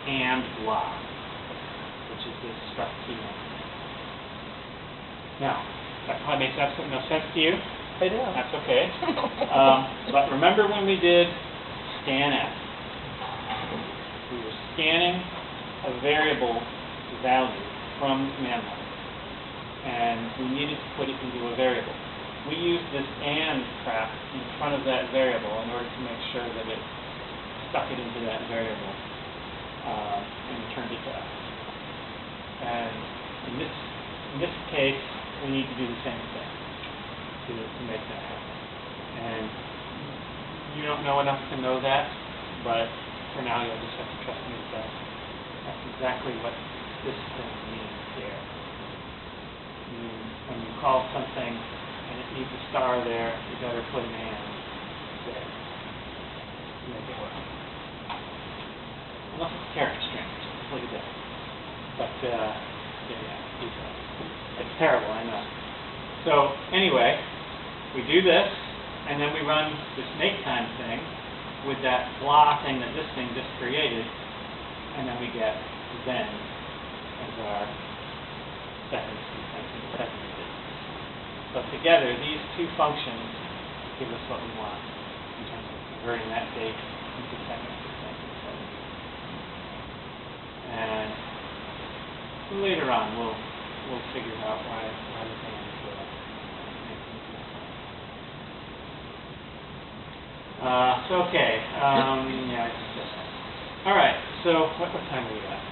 and blah, which is this struct PM. Now, that probably makes absolutely no sense to you. I do. That's okay. But remember when we did scanf? We were scanning a variable value from command line, and we needed to put it into a variable. We used this and crap in front of that variable in order to make sure that it stuck it into that variable and returned it to us. And in this case, we need to do the same thing to make that happen. And you don't know enough to know that, but for now you'll just have to trust me that that's exactly what this thing means here. When you call something and it needs a star there, you better put an and there to make it work. Unless it's a character string, just look at that. But it's terrible, I know. So anyway, we do this, and then we run this make time thing with that blah thing that this thing just created, and then we get then as our second sequence. So together, these two functions give us what we want in terms of converting that date into seconds. And later on, we'll figure out why the bands make things different. So okay, yeah, I just did that. All right. So what time are we at?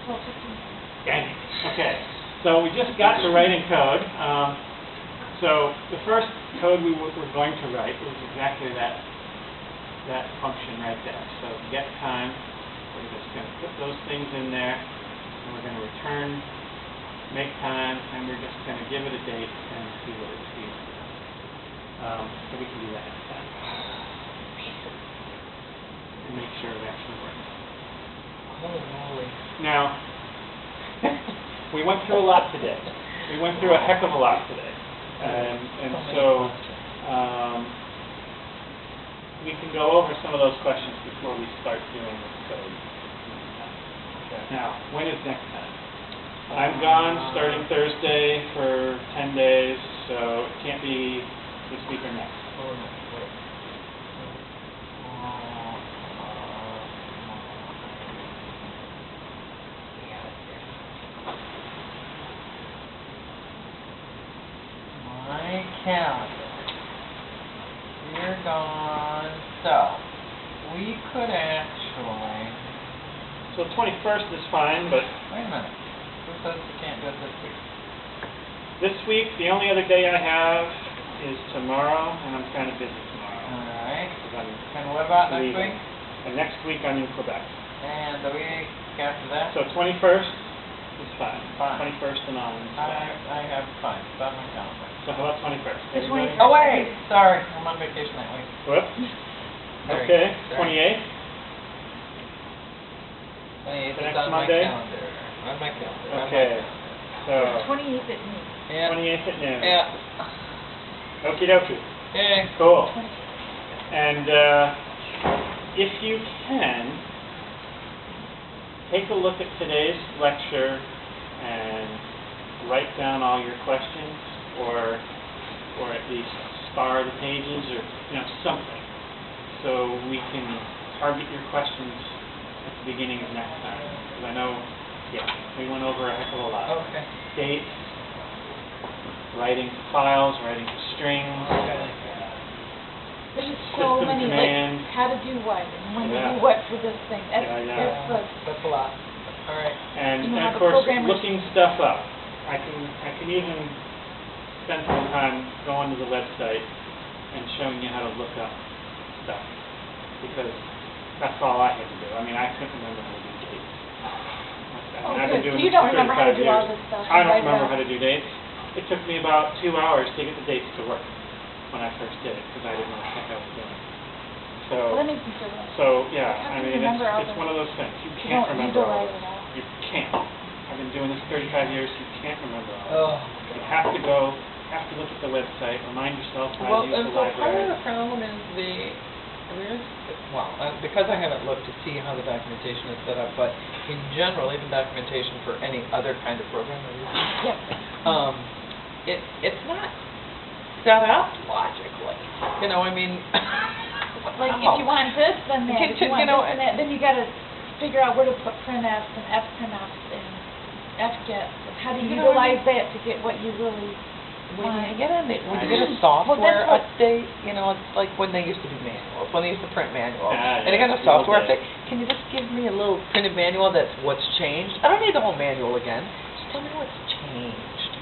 12:15. Dang it. Okay. So we just got to writing code. So the first code we were going to write was exactly that function right there. So get time. We're just going to put those things in there, and we're going to return make time, and we're just going to give it a date and see what it sees. So we can do that next time. And make sure it actually works. Holy moly. Now, we went through a lot today. We went through a heck of a lot today. And so we can go over some of those questions before we start doing the code. Now, when is next time? I'm gone starting Thursday for 10 days, so it can't be this week or next. Oh, no, wait. My calendar. You're gone, so we could actually. So 21st is fine, but Wait a minute. Who says we can't do it this week? this week, the only other day I have is tomorrow, and I'm kind of busy tomorrow. Alright. 'Cause I'm And what about next leaving. week? And next week I'm in Quebec. And the week after that? So 21st is fine. Fine. 21st and on is fine. I have fine. It's on my calendar. So how about 21st? The Everybody? 21st. Oh, wait! Sorry, I'm on vacation that week. Whoops. Sorry. Okay, Sorry. 28th? 28th The is next on Monday? my calendar. On my calendar. on my Okay. calendar. So 28th at noon. Yeah. 28th at noon. Yeah. Okie dokie. Okay. Cool. And if you can, take a look at today's lecture and write down all your questions, or at least star the pages, or something, so we can target your questions at the beginning of next time. Because I know, we went over a heck of a lot. Okay. Dates, writing to files, writing to strings. There's just so System many, commands. like, how to do what, and when Yeah. to do what for this thing. That's, Yeah. that's That's a lot. All right. And, You know and how of the course, programmers- looking stuff up. I can even spend some time going to the website and showing you how to look up stuff, because that's all I had to do. I mean, I couldn't remember how to do dates. And I've been Okay, so doing you this don't for remember how to 35 do all years. this stuff? I don't Right remember now. how to do dates. It took me about 2 hours to get the dates to work when I first did it, because I didn't know what the heck I was doing. Well, that So, makes me feel bad. so, yeah, How I can you mean, remember all it's this? one of those things. You You can't don't remember all utilize this. it all. You can't. I've been doing this 35 years, you can't remember all Oh. this. You have to go, have to look at the website, remind yourself how Well, to use and the so part of library. the problem is because I haven't looked to see how the documentation is set up, but in general, even documentation for any other kind of program that you're using, it's not set up logically. You know, I mean, Like, if you want this, then that, if you want this and that, then you gotta figure out where to put printfs and fprintfs and fgets. How do you You know what I utilize that to get what you really when want? you get a Well, software that's what- update, you know, it's like when they used to do manuals, when they used to print manuals, Ah, and they got yeah, a the old software days. update. Can you just give me a little printed manual that's what's changed? I don't need the whole manual again. Just tell me what's changed.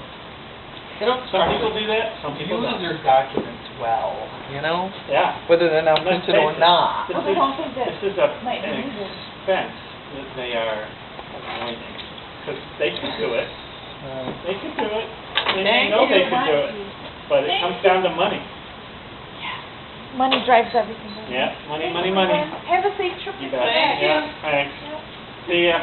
They don't Some people do that, some people use don't. their documents well, you know, Yeah. whether they're now And let's printed or face it, not. This Well, they is, don't think that this is a, might be an needed. expense that they are avoiding, because they could do it, they could do it, they Thank know you. they could do it, but it Thank comes down to money. Money drives everything. doesn't it? Yeah, money, Thank money, you, money. Lynn. Have a safe trip. You to bet, Quebec. yeah, thanks. Yep. See ya.